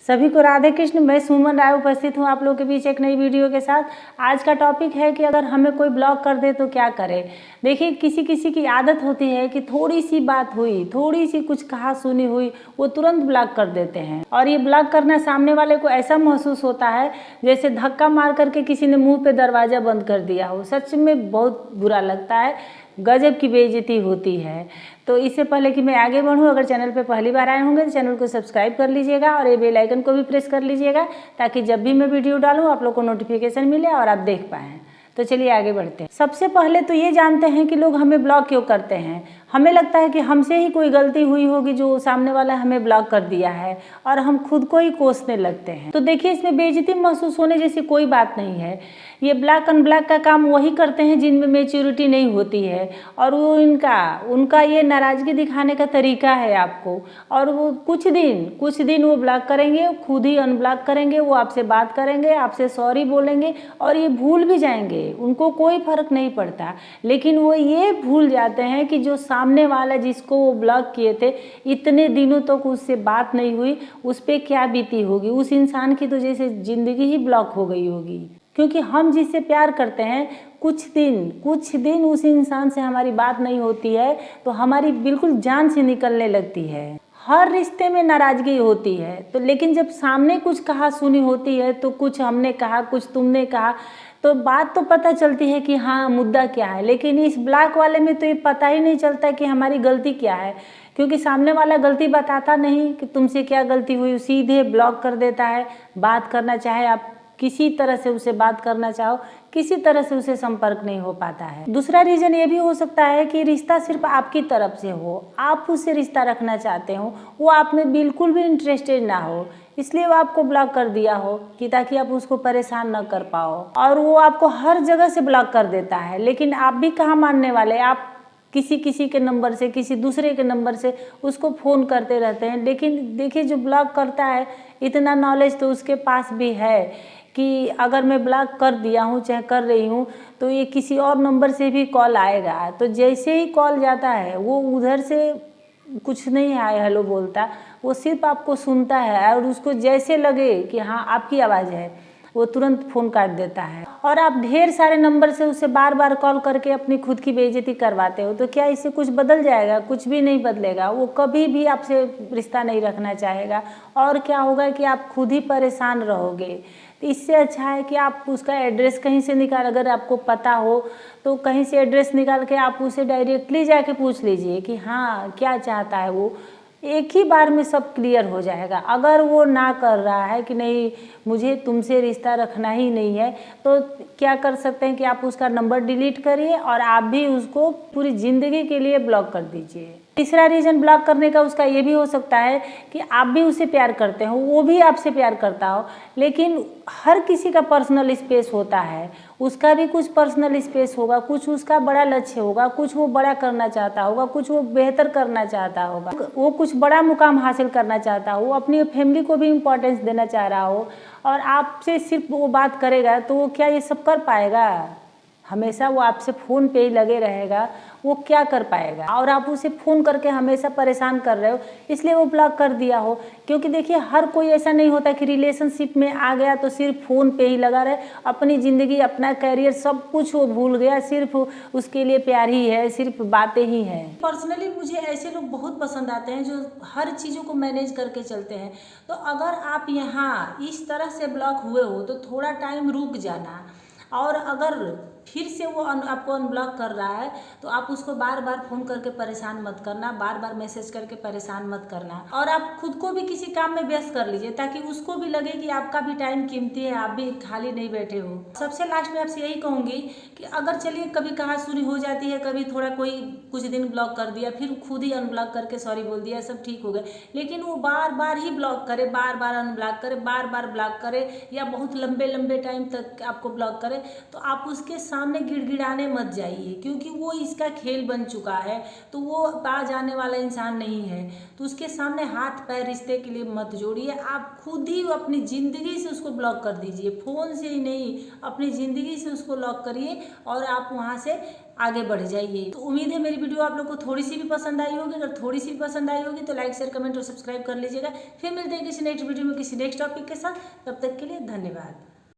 सभी को राधे कृष्ण। मैं सुमन राय उपस्थित हूँ आप लोगों के बीच एक नई वीडियो के साथ। आज का टॉपिक है कि अगर हमें कोई ब्लॉक कर दे तो क्या करें। देखिए, किसी किसी की आदत होती है कि थोड़ी सी बात हुई, थोड़ी सी कुछ कहा सुनी हुई, वो तुरंत ब्लॉक कर देते हैं। और ये ब्लॉक करना सामने वाले को ऐसा महसूस होता है जैसे धक्का मार करके किसी ने मुँह पे दरवाज़ा बंद कर दिया हो। सच में बहुत बुरा लगता है, गजब की बेइज्जती होती है। तो इससे पहले कि मैं आगे बढ़ूं, अगर चैनल पे पहली बार आए होंगे तो चैनल को सब्सक्राइब कर लीजिएगा और ये बेल आइकन को भी प्रेस कर लीजिएगा, ताकि जब भी मैं वीडियो डालूं आप लोग को नोटिफिकेशन मिले और आप देख पाएँ। तो चलिए आगे बढ़ते हैं। सबसे पहले तो ये जानते हैं कि लोग हमें ब्लॉक क्यों करते हैं। हमें लगता है कि हमसे ही कोई गलती हुई होगी जो सामने वाला हमें ब्लॉक कर दिया है, और हम खुद को ही कोसने लगते हैं। तो देखिए, इसमें बेइज्जती महसूस होने जैसी कोई बात नहीं है। ये ब्लैक अनब्लैक का काम वही करते हैं जिनमें मैच्योरिटी नहीं होती है, और वो उनका ये नाराज़गी दिखाने का तरीका है आपको। और वो कुछ दिन वो ब्लॉक करेंगे, खुद ही अनब्लॉक करेंगे, वो आपसे बात करेंगे, आपसे सॉरी बोलेंगे और ये भूल भी जाएंगे, उनको कोई फर्क नहीं पड़ता। लेकिन वो ये भूल जाते हैं कि जो सामने वाला जिसको वो ब्लॉक किए थे, इतने दिनों तक उससे बात नहीं हुई, उस पर क्या बीती होगी। उस इंसान की तो जैसे ज़िंदगी ही ब्लॉक हो गई होगी। क्योंकि हम जिससे प्यार करते हैं, कुछ दिन उस इंसान से हमारी बात नहीं होती है तो हमारी बिल्कुल जान से निकलने लगती है। हर रिश्ते में नाराज़गी होती है, तो लेकिन जब सामने कुछ कहा सुनी होती है, तो कुछ हमने कहा, कुछ तुमने कहा, तो बात तो पता चलती है कि हाँ मुद्दा क्या है। लेकिन इस ब्लॉक वाले में तो ये पता ही नहीं चलता कि हमारी गलती क्या है, क्योंकि सामने वाला गलती बताता नहीं कि तुमसे क्या गलती हुई, सीधे ब्लॉक कर देता है। बात करना चाहे आप किसी तरह से उसे बात करना चाहो, किसी तरह से उसे संपर्क नहीं हो पाता है। दूसरा रीज़न ये भी हो सकता है कि रिश्ता सिर्फ आपकी तरफ से हो, आप उससे रिश्ता रखना चाहते हो, वो आप में बिल्कुल भी इंटरेस्टेड ना हो, इसलिए वो आपको ब्लॉक कर दिया हो कि ताकि आप उसको परेशान न कर पाओ। और वो आपको हर जगह से ब्लॉक कर देता है। लेकिन आप भी कहाँ मानने वाले, आप किसी के नंबर से, किसी दूसरे के नंबर से उसको फ़ोन करते रहते हैं। लेकिन देखिए, जो ब्लॉक करता है, इतना नॉलेज तो उसके पास भी है कि अगर मैं ब्लॉक कर दिया हूँ, चाहे कर रही हूँ, तो ये किसी और नंबर से भी कॉल आएगा। तो जैसे ही कॉल जाता है, वो उधर से कुछ नहीं हाय हेलो बोलता, वो सिर्फ आपको सुनता है, और उसको जैसे लगे कि हाँ आपकी आवाज़ है, वो तुरंत फ़ोन काट देता है। और आप ढेर सारे नंबर से उसे बार बार कॉल करके अपनी खुद की बेइज्जती करवाते हो। तो क्या इससे कुछ बदल जाएगा? कुछ भी नहीं बदलेगा। वो कभी भी आपसे रिश्ता नहीं रखना चाहेगा, और क्या होगा कि आप खुद ही परेशान रहोगे। तो इससे अच्छा है कि आप उसका एड्रेस कहीं से निकाल, अगर आपको पता हो तो कहीं से एड्रेस निकाल के आप उसे डायरेक्टली जाके पूछ लीजिए कि हाँ क्या चाहता है वो। एक ही बार में सब क्लियर हो जाएगा। अगर वो ना कर रहा है कि नहीं मुझे तुमसे रिश्ता रखना ही नहीं है, तो क्या कर सकते हैं कि आप उसका नंबर डिलीट करिए और आप भी उसको पूरी ज़िंदगी के लिए ब्लॉक कर दीजिए। तीसरा रीज़न ब्लॉक करने का उसका ये भी हो सकता है कि आप भी उसे प्यार करते हो, वो भी आपसे प्यार करता हो, लेकिन हर किसी का पर्सनल स्पेस होता है। उसका भी कुछ पर्सनल स्पेस होगा, कुछ उसका बड़ा लक्ष्य होगा, कुछ वो बड़ा करना चाहता होगा, कुछ वो बेहतर करना चाहता होगा, वो कुछ बड़ा मुकाम हासिल करना चाहता हो, वो अपनी फैमिली को भी इम्पोर्टेंस देना चाह रहा हो, और आपसे सिर्फ वो बात करेगा तो वो क्या ये सब कर पाएगा? हमेशा वो आपसे फ़ोन पे ही लगे रहेगा, वो क्या कर पाएगा? और आप उसे फ़ोन करके हमेशा परेशान कर रहे हो, इसलिए वो ब्लॉक कर दिया हो। क्योंकि देखिए, हर कोई ऐसा नहीं होता कि रिलेशनशिप में आ गया तो सिर्फ फ़ोन पे ही लगा रहे, अपनी ज़िंदगी, अपना करियर, सब कुछ वो भूल गया, सिर्फ उसके लिए प्यार ही है, सिर्फ बातें ही हैं। पर्सनली मुझे ऐसे लोग बहुत पसंद आते हैं जो हर चीज़ों को मैनेज करके चलते हैं। तो अगर आप यहाँ इस तरह से ब्लॉक हुए हो तो थोड़ा टाइम रुक जाना, और अगर फिर से वो आपको अनब्लॉक कर रहा है तो आप उसको बार बार फ़ोन करके परेशान मत करना, बार बार मैसेज करके परेशान मत करना, और आप खुद को भी किसी काम में व्यस्त कर लीजिए, ताकि उसको भी लगे कि आपका भी टाइम कीमती है, आप भी खाली नहीं बैठे हो। सबसे लास्ट में आपसे यही कहूँगी कि अगर चलिए कभी कहा सुनी हो जाती है, कभी थोड़ा कोई कुछ दिन ब्लॉक कर दिया, फिर खुद ही अनब्लॉक करके सॉरी बोल दिया, सब ठीक हो गया, लेकिन वो बार बार ही ब्लॉक करे, बार बार अनब्लॉक करे, बार बार ब्लॉक करे, या बहुत लंबे टाइम तक आपको ब्लॉक करे, तो आप उसके सामने गिड़गिड़ाने मत जाइए, क्योंकि वो इसका खेल बन चुका है, तो वो बाज आने वाला इंसान नहीं है। तो उसके सामने हाथ पैर रिश्ते के लिए मत जोड़िए, आप खुद ही अपनी ज़िंदगी से उसको ब्लॉक कर दीजिए। फ़ोन से ही नहीं, अपनी ज़िंदगी से उसको लॉक करिए, और आप वहाँ से आगे बढ़ जाइए। तो उम्मीद है मेरी वीडियो आप लोग को थोड़ी सी भी पसंद आई होगी। अगर थोड़ी सी भी पसंद आई होगी तो लाइक शेयर कमेंट और सब्सक्राइब कर लीजिएगा। फिर मिलते हैं किसी नेक्स्ट वीडियो में किसी नेक्स्ट टॉपिक के साथ। तब तक के लिए धन्यवाद।